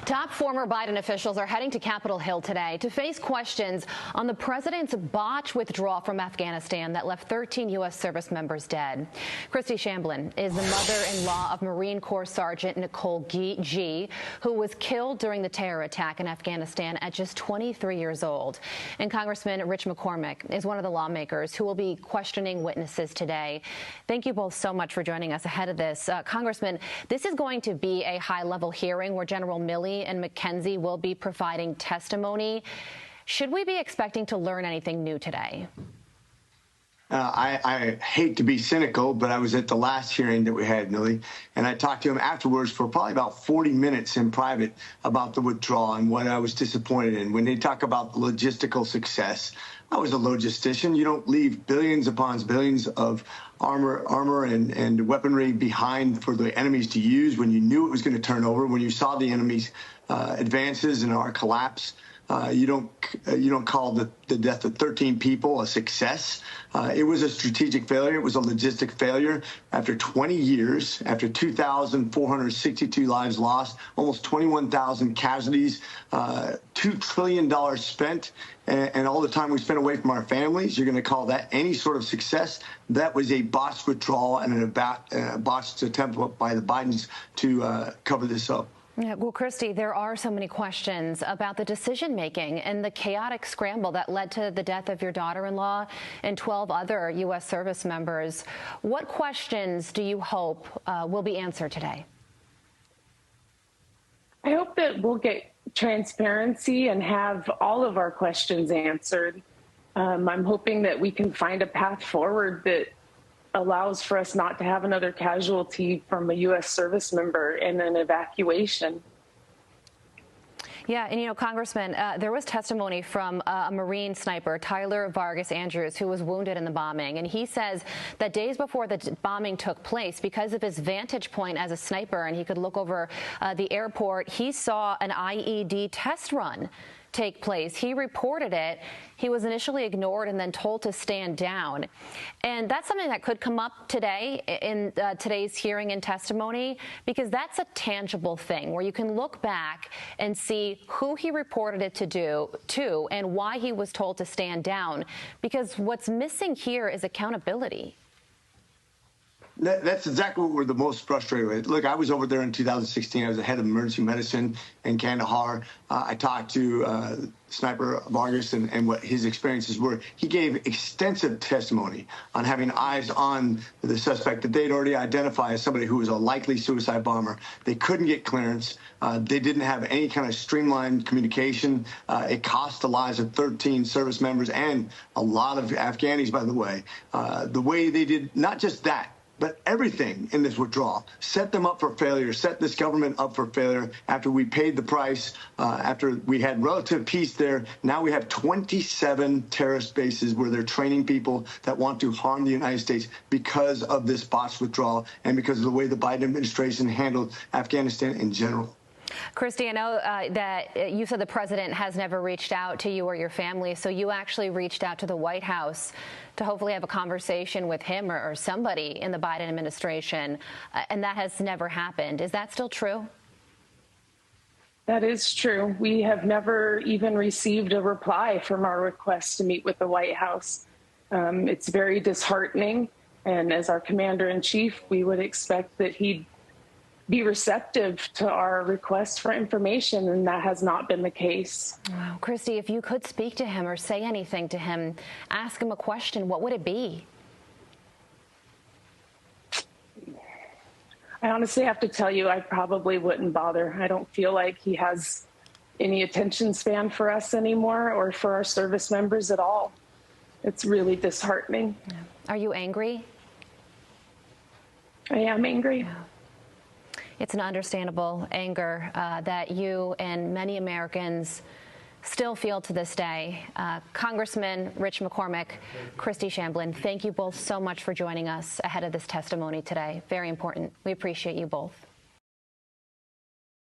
Top former Biden officials are heading to Capitol Hill today to face questions on the president's botched withdrawal from Afghanistan that left 13 U.S. service members dead. Christy Shamblin is the mother-in-law of Marine Corps Sergeant Nicole Gee, who was killed during the terror attack in Afghanistan at just 23 years old. And Congressman Rich McCormick is one of the lawmakers who will be questioning witnesses today. Thank you both so much for joining us ahead of this. Congressman, this is going to be a high-level hearing where General Milley and McKenzie will be providing testimony. Should we be expecting to learn anything new today? I hate to be cynical, but I was at the last hearing that we had, Milley, and I talked to him afterwards for probably about 40 minutes in private about the withdrawal and what I was disappointed in. When they talk about the logistical success, I was a logistician. You don't leave billions upon billions of armor and weaponry behind for the enemies to use when you knew it was going to turn over, when you saw the enemy's advances and our collapse. You don't call the death of 13 people a success. It was a strategic failure. It was a logistic failure. After 20 years, after 2,462 lives lost, almost 21,000 casualties, $2 trillion spent, and all the time we spent away from our families, you're going to call that any sort of success? That was a botched withdrawal and a botched attempt by the Bidens to cover this up. Yeah, well, Christy, there are so many questions about the decision-making and the chaotic scramble that led to the death of your daughter-in-law and 12 other U.S. service members. What questions do you hope will be answered today? I hope that we'll get transparency and have all of our questions answered. I'm hoping that we can find a path forward that allows for us not to have another casualty from a U.S. service member in an evacuation. Yeah, and you know, Congressman, there was testimony from a Marine sniper, Tyler Vargas Andrews, who was wounded in the bombing. And he says that days before the bombing took place, because of his vantage point as a sniper and he could look over the airport, he saw an IED test run take place. He reported it. He was initially ignored and then told to stand down. And that's something that could come up today in today's hearing and testimony, because that's a tangible thing where you can look back and see who he reported it to and why he was told to stand down, because what's missing here is accountability. That's exactly what we're the most frustrated with. Look, I was over there in 2016. I was the head of emergency medicine in Kandahar. I talked to Sniper Vargas and what his experiences were. He gave extensive testimony on having eyes on the suspect that they'd already identified as somebody who was a likely suicide bomber. They couldn't get clearance. They didn't have any kind of streamlined communication. It cost the lives of 13 service members and a lot of Afghanis, by the way. The way they did, not just that, but everything in this withdrawal set them up for failure, set this government up for failure. After we paid the price, after we had relative peace there, now we have 27 terrorist bases where they're training people that want to harm the United States because of this botched withdrawal and because of the way the Biden administration handled Afghanistan in general. Christy, I know that you said the president has never reached out to you or your family, so you actually reached out to the White House to hopefully have a conversation with him or somebody in the Biden administration, and that has never happened. Is that still true? That is true. We have never even received a reply from our request to meet with the White House. It's very disheartening, and as our commander-in-chief, we would expect that he'd be receptive to our request for information, and that has not been the case. Wow. Christy, if you could speak to him or say anything to him, ask him a question, what would it be? I honestly have to tell you, I probably wouldn't bother. I don't feel like he has any attention span for us anymore or for our service members at all. It's really disheartening. Yeah. Are you angry? I am angry. Yeah. It's an understandable anger that you and many Americans still feel to this day. Congressman Rich McCormick, Christy Shamblin, thank you both so much for joining us ahead of this testimony today. Very important. We appreciate you both.